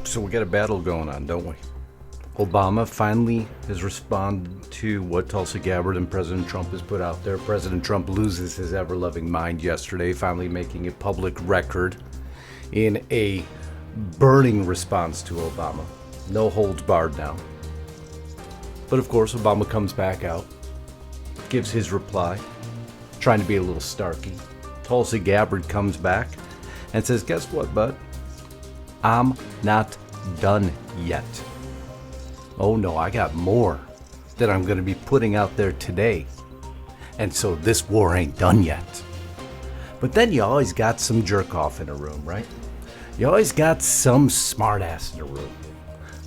So we got a battle going on, don't we? Obama finally has responded to what Tulsi Gabbard and President Trump has put out there. President Trump loses his ever-loving mind yesterday, finally making a public record in a burning response to Obama. No holds barred now. But of course, Obama comes back out, gives his reply, trying to be a little snarky. Tulsi Gabbard comes back and says, guess what, bud? I'm not done yet. Oh no, I got more that I'm going to be putting out there today. And so this war ain't done yet. But then you always got some jerk off in a room, right? You always got some smart ass in a room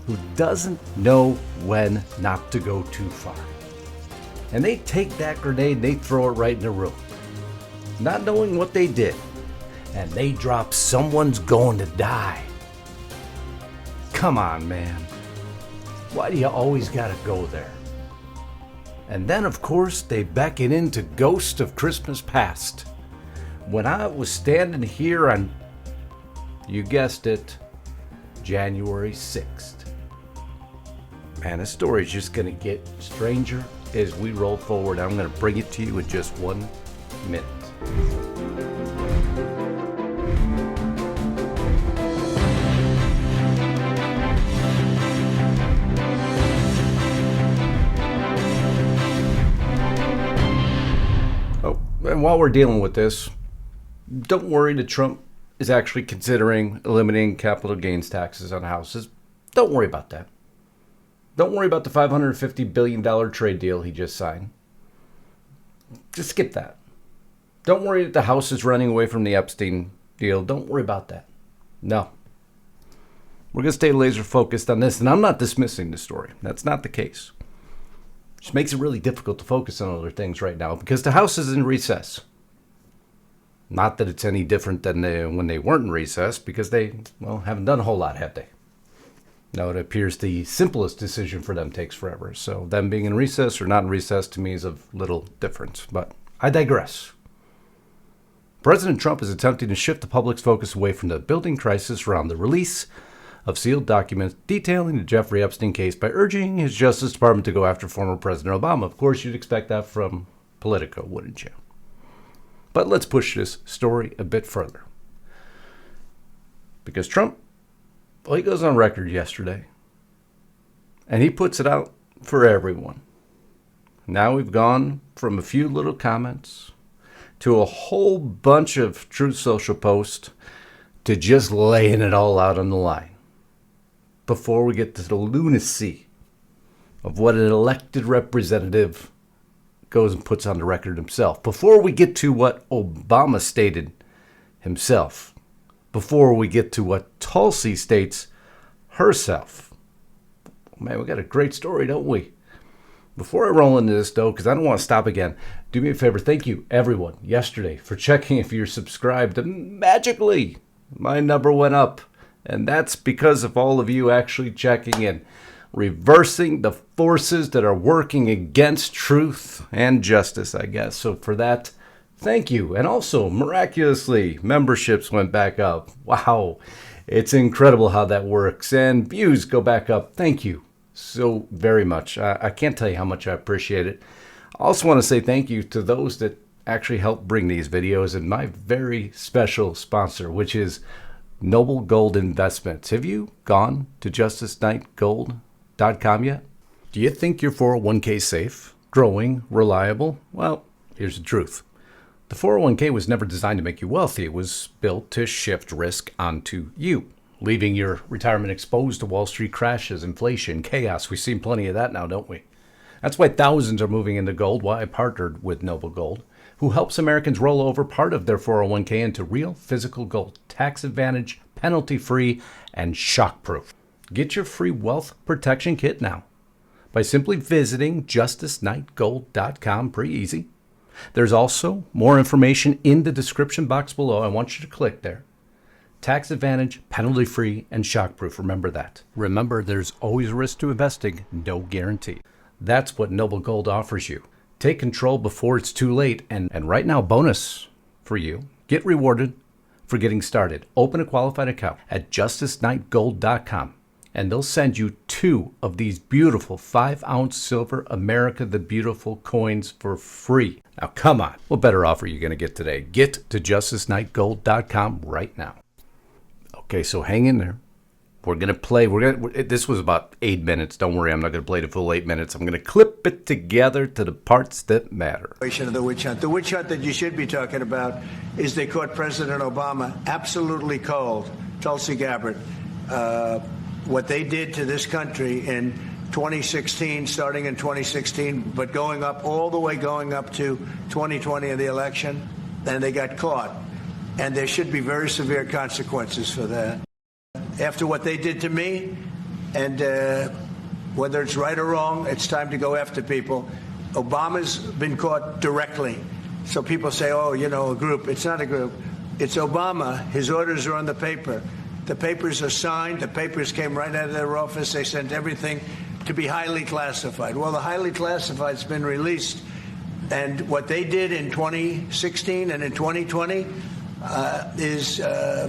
who doesn't know when not to go too far. And they take that grenade and they throw it right in the room, not knowing what they did. And they drop someone's going to die. Come on, man. Why do you always gotta go there? And then, of course, they beckon into Ghost of Christmas Past. When I was standing here on, you guessed it, January 6th. Man, this story's just gonna get stranger as we roll forward. I'm gonna bring it to you in just 1 minute. And while we're dealing with this, don't worry that Trump is actually considering eliminating capital gains taxes on houses. Don't worry about that. Don't worry about the $550 billion trade deal he just signed. Just skip that. Don't worry that the House is running away from the Epstein deal. Don't worry about that. No. We're going to stay laser focused on this, and I'm not dismissing the story. That's not the case. Which makes it really difficult to focus on other things right now because the House is in recess. Not that it's any different than when they weren't in recess because they, haven't done a whole lot, have they? No, it appears the simplest decision for them takes forever. So them being in recess or not in recess to me is of little difference. But I digress. President Trump is attempting to shift the public's focus away from the building crisis around the release of sealed documents detailing the Jeffrey Epstein case by urging his Justice Department to go after former President Obama. Of course, you'd expect that from Politico, wouldn't you? But let's push this story a bit further. Because Trump, he goes on record yesterday, and he puts it out for everyone. Now we've gone from a few little comments to a whole bunch of Truth Social posts to just laying it all out on the line. Before we get to the lunacy of what an elected representative goes and puts on the record himself. Before we get to what Obama stated himself. Before we get to what Tulsi states herself. Man, we got a great story, don't we? Before I roll into this, though, because I don't want to stop again, do me a favor. Thank you, everyone, yesterday for checking if you're subscribed. And magically, my number went up. And that's because of all of you actually checking in, reversing the forces that are working against truth and justice, I guess. So for that, thank you. And also, miraculously, memberships went back up. Wow, it's incredible how that works. And views go back up. Thank you so very much. I can't tell you how much I appreciate it. I also want to say thank you to those that actually help bring these videos and my very special sponsor, which is Noble Gold Investments. Have you gone to justiceknightgold.com yet? Do you think your 401k safe, growing, reliable? Well, here's the truth. The 401k was never designed to make you wealthy. It was built to shift risk onto you, leaving your retirement exposed to Wall Street crashes, inflation, chaos. We've seen plenty of that now, don't we? That's why thousands are moving into gold, why I partnered with Noble Gold, who helps Americans roll over part of their 401k into real physical gold, tax advantage, penalty-free, and shock-proof. Get your free wealth protection kit now by simply visiting justiceknightgold.com. Pretty easy. There's also more information in the description box below. I want you to click there. Tax advantage, penalty-free, and shock-proof. Remember that. Remember, there's always a risk to investing, no guarantee. That's what Noble Gold offers you. Take control before it's too late. And right now, bonus for you. Get rewarded for getting started. Open a qualified account at justiceknightgold.com, and they'll send you 2 of these beautiful 5-ounce silver America the Beautiful coins for free. Now, come on. What better offer are you going to get today? Get to justiceknightgold.com right now. Okay, so hang in there. We're going to play. This was about 8 minutes. Don't worry, I'm not going to play the full 8 minutes. I'm going to clip it together to the parts that matter. Of the witch hunt. The witch hunt that you should be talking about is they caught President Obama absolutely cold. Tulsi Gabbard. What they did to this country in 2016, starting in 2016, but going up to 2020 in the election, and they got caught. And there should be very severe consequences for that. After what they did to me, and whether it's right or wrong, it's time to go after people. Obama's been caught directly. So people say, oh, you know, a group. It's not a group. It's Obama. His orders are on the paper. The papers are signed. The papers came right out of their office. They sent everything to be highly classified. Well, the highly classified's been released. And what they did in 2016 and in 2020 is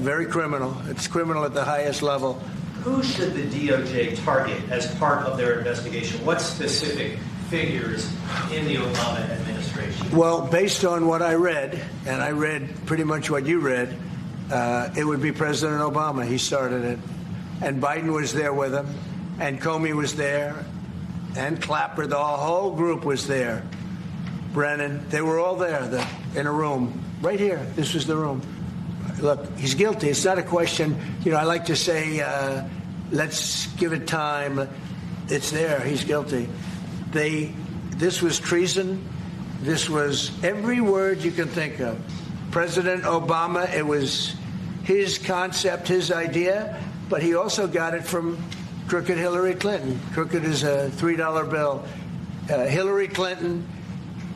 very criminal. It's criminal at the highest level. Who should the DOJ target as part of their investigation? What specific figures in the Obama administration? Well, based on what I read, and I read pretty much what you read, it would be President Obama. He started it. And Biden was there with him. And Comey was there. And Clapper, the whole group was there. Brennan, they were all there in a room. Right here. This was the room. Look, he's guilty. It's not a question. You know, I like to say, let's give it time. It's there. He's guilty. This was treason. This was every word you can think of. President Obama, it was his concept, his idea, but he also got it from crooked Hillary Clinton. Crooked is a $3 bill. Hillary Clinton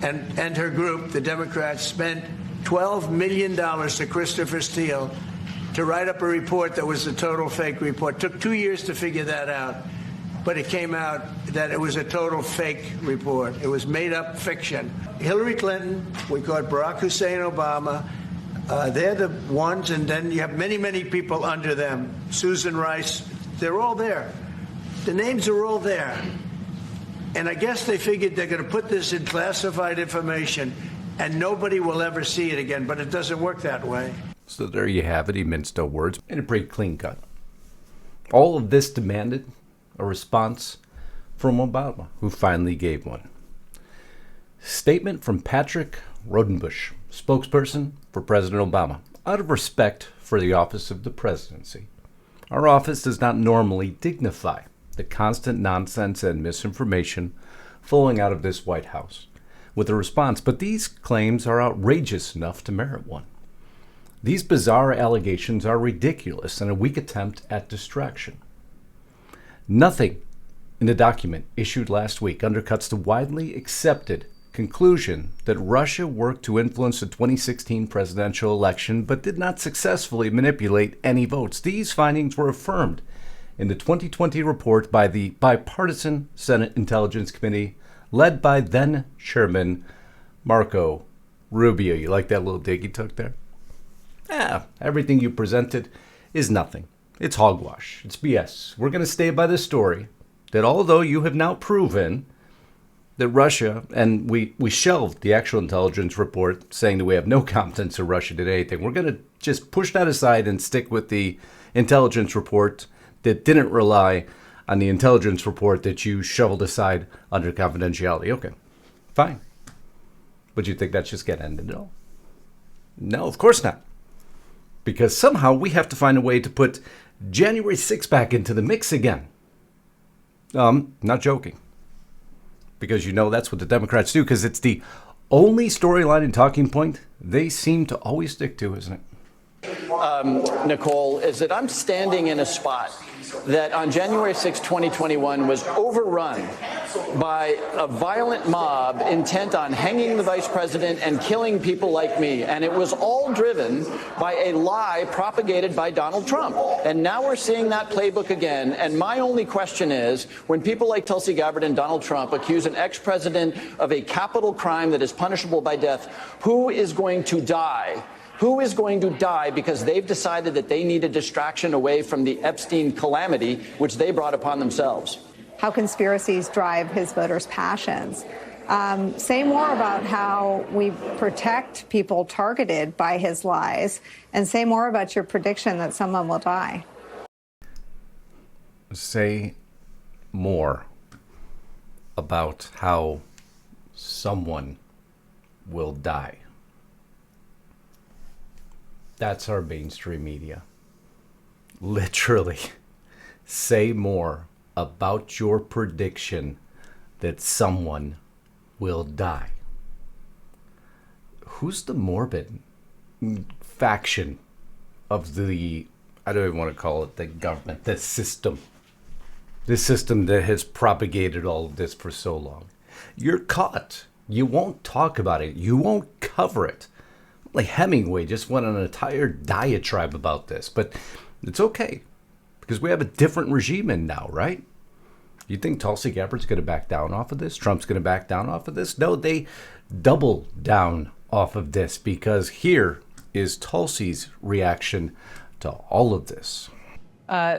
and her group, the Democrats, spent $12 million to Christopher Steele to write up a report that was a total fake report. Took 2 years to figure that out, but it came out that it was a total fake report. It was made-up fiction. Hillary Clinton, we caught Barack Hussein Obama. They're the ones, and then you have many, many people under them. Susan Rice, they're all there. The names are all there. And I guess they figured they're going to put this in classified information and nobody will ever see it again, but it doesn't work that way. So there you have it. He minced no words and a pretty clean cut. All of this demanded a response from Obama, who finally gave one. Statement from Patrick Rodenbush, spokesperson for President Obama. Out of respect for the office of the presidency, our office does not normally dignify the constant nonsense and misinformation flowing out of this White House with a response, but these claims are outrageous enough to merit one. These bizarre allegations are ridiculous and a weak attempt at distraction. Nothing in the document issued last week undercuts the widely accepted conclusion that Russia worked to influence the 2016 presidential election but did not successfully manipulate any votes. These findings were affirmed in the 2020 report by the bipartisan Senate Intelligence Committee led by then-Chairman Marco Rubio. You like that little dig he took there? Everything you presented is nothing. It's hogwash. It's BS. We're going to stay by the story that although you have now proven that Russia, and we shelved the actual intelligence report saying that we have no confidence that Russia did anything, we're going to just push that aside and stick with the intelligence report that didn't rely on the intelligence report that you shoveled aside under confidentiality. Okay, fine. But you think that's just going to end it all? No, of course not. Because somehow we have to find a way to put January 6th back into the mix again. Not joking. Because you know that's what the Democrats do, because it's the only storyline and talking point they seem to always stick to, isn't it? Nicole, is that I'm standing in a spot that on January 6, 2021 was overrun by a violent mob intent on hanging the vice president and killing people like me. And it was all driven by a lie propagated by Donald Trump. And now we're seeing that playbook again. And my only question is, when people like Tulsi Gabbard and Donald Trump accuse an ex-president of a capital crime that is punishable by death, who is going to die Who is going to die because they've decided that they need a distraction away from the Epstein calamity, which they brought upon themselves? How conspiracies drive his voters' passions. Say more about how we protect people targeted by his lies, and say more about your prediction that someone will die. Say more about how someone will die. That's our mainstream media. Literally, say more about your prediction that someone will die. Who's the morbid faction of the, I don't even want to call it the government, the system that has propagated all of this for so long? You're caught. You won't talk about it. You won't cover it. Like Hemingway just went on an entire diatribe about this, but it's okay because we have a different regime in now, right? You think Tulsi Gabbard's going to back down off of this? Trump's going to back down off of this? No, they double down off of this, because here is Tulsi's reaction to all of this.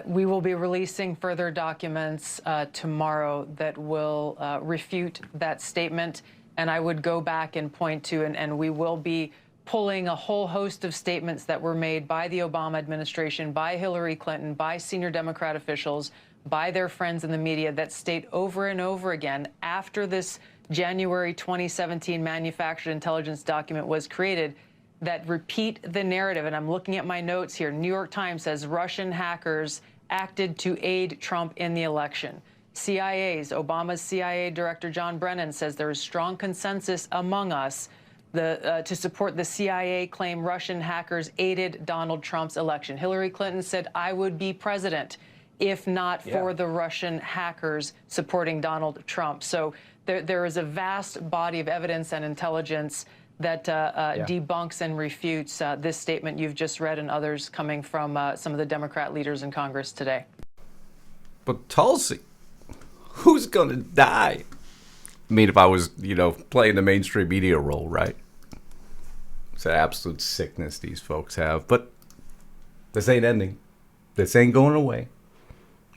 We will be releasing further documents tomorrow that will refute that statement. And I would go back and point to, and we will be pulling a whole host of statements that were made by the Obama administration, by Hillary Clinton, by senior Democrat officials, by their friends in the media that state over and over again, after this January 2017 manufactured intelligence document was created, that repeat the narrative. And I'm looking at my notes here. New York Times says Russian hackers acted to aid Trump in the election. Obama's CIA Director John Brennan says there is strong consensus among us to support the CIA claim Russian hackers aided Donald Trump's election. Hillary Clinton said, I would be president if not for the Russian hackers supporting Donald Trump. So there is a vast body of evidence and intelligence that debunks and refutes this statement you've just read and others coming from some of the Democrat leaders in Congress today. But Tulsi, who's going to die? I mean, if I was, playing the mainstream media role, right? It's an absolute sickness these folks have. But this ain't ending. This ain't going away.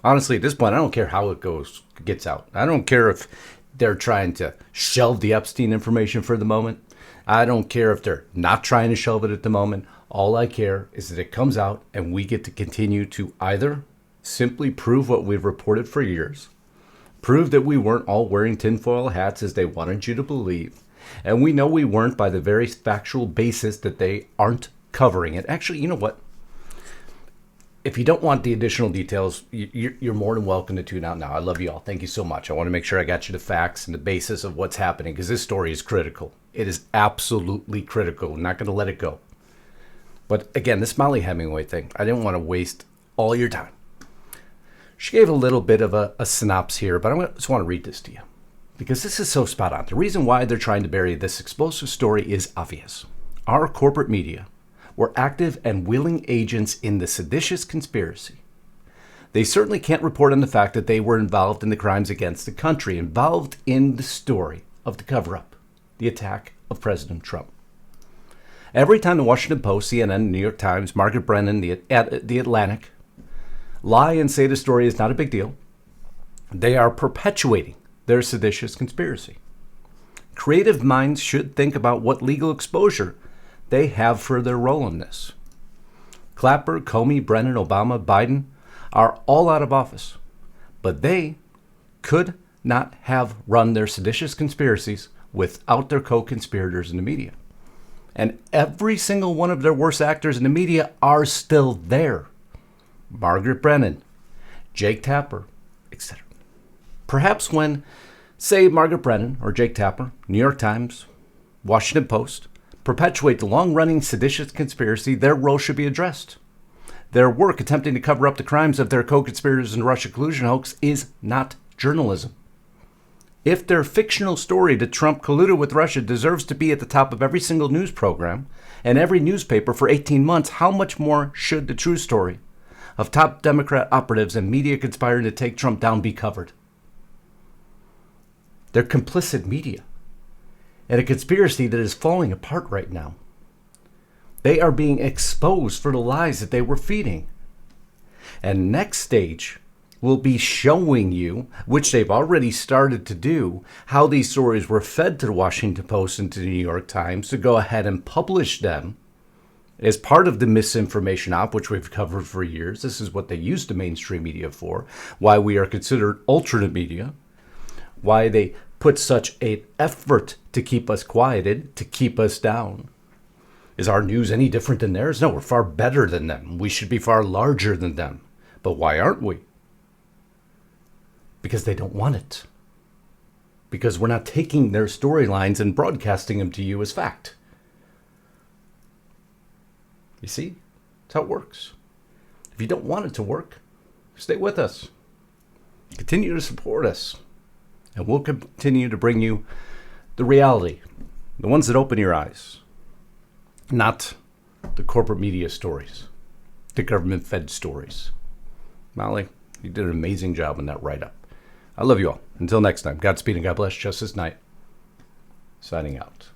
Honestly, at this point, I don't care how it gets out. I don't care if they're trying to shelve the Epstein information for the moment. I don't care if they're not trying to shelve it at the moment. All I care is that it comes out and we get to continue to either simply prove what we've reported for years, prove that we weren't all wearing tinfoil hats as they wanted you to believe, and we know we weren't by the very factual basis that they aren't covering it. Actually, you know what? If you don't want the additional details, you're more than welcome to tune out now. I love you all. Thank you so much. I want to make sure I got you the facts and the basis of what's happening, because this story is critical. It is absolutely critical. I'm not going to let it go. But again, this Molly Hemingway thing, I didn't want to waste all your time. She gave a little bit of a synopsis here, but I just want to read this to you, because this is so spot on. The reason why they're trying to bury this explosive story is obvious. Our corporate media were active and willing agents in the seditious conspiracy. They certainly can't report on the fact that they were involved in the crimes against the country, involved in the story of the cover-up, the attack of President Trump. Every time the Washington Post, CNN, New York Times, Margaret Brennan, the Atlantic lie and say the story is not a big deal, they are perpetuating their seditious conspiracy. Creative minds should think about what legal exposure they have for their role in this. Clapper, Comey, Brennan, Obama, Biden are all out of office, but they could not have run their seditious conspiracies without their co-conspirators in the media. And every single one of their worst actors in the media are still there. Margaret Brennan, Jake Tapper, etc. Perhaps when, say, Margaret Brennan or Jake Tapper, New York Times, Washington Post, perpetuate the long-running seditious conspiracy, their role should be addressed. Their work attempting to cover up the crimes of their co-conspirators in the Russia collusion hoax is not journalism. If their fictional story that Trump colluded with Russia deserves to be at the top of every single news program and every newspaper for 18 months, how much more should the true story of top Democrat operatives and media conspiring to take Trump down be covered? They're complicit media in a conspiracy that is falling apart right now. They are being exposed for the lies that they were feeding. And next stage will be showing you, which they've already started to do, how these stories were fed to the Washington Post and to the New York Times to go ahead and publish them as part of the misinformation op, which we've covered for years. This is what they use the mainstream media for, why we are considered alternate media, why they put such an effort to keep us quieted, to keep us down. Is our news any different than theirs? No, we're far better than them. We should be far larger than them. But why aren't we? Because they don't want it. Because we're not taking their storylines and broadcasting them to you as fact. You see? That's how it works. If you don't want it to work, stay with us. Continue to support us. And we'll continue to bring you the reality. The ones that open your eyes. Not the corporate media stories. The government-fed stories. Molly, you did an amazing job on that write-up. I love you all. Until next time, Godspeed and God bless. Justice Knight, signing out.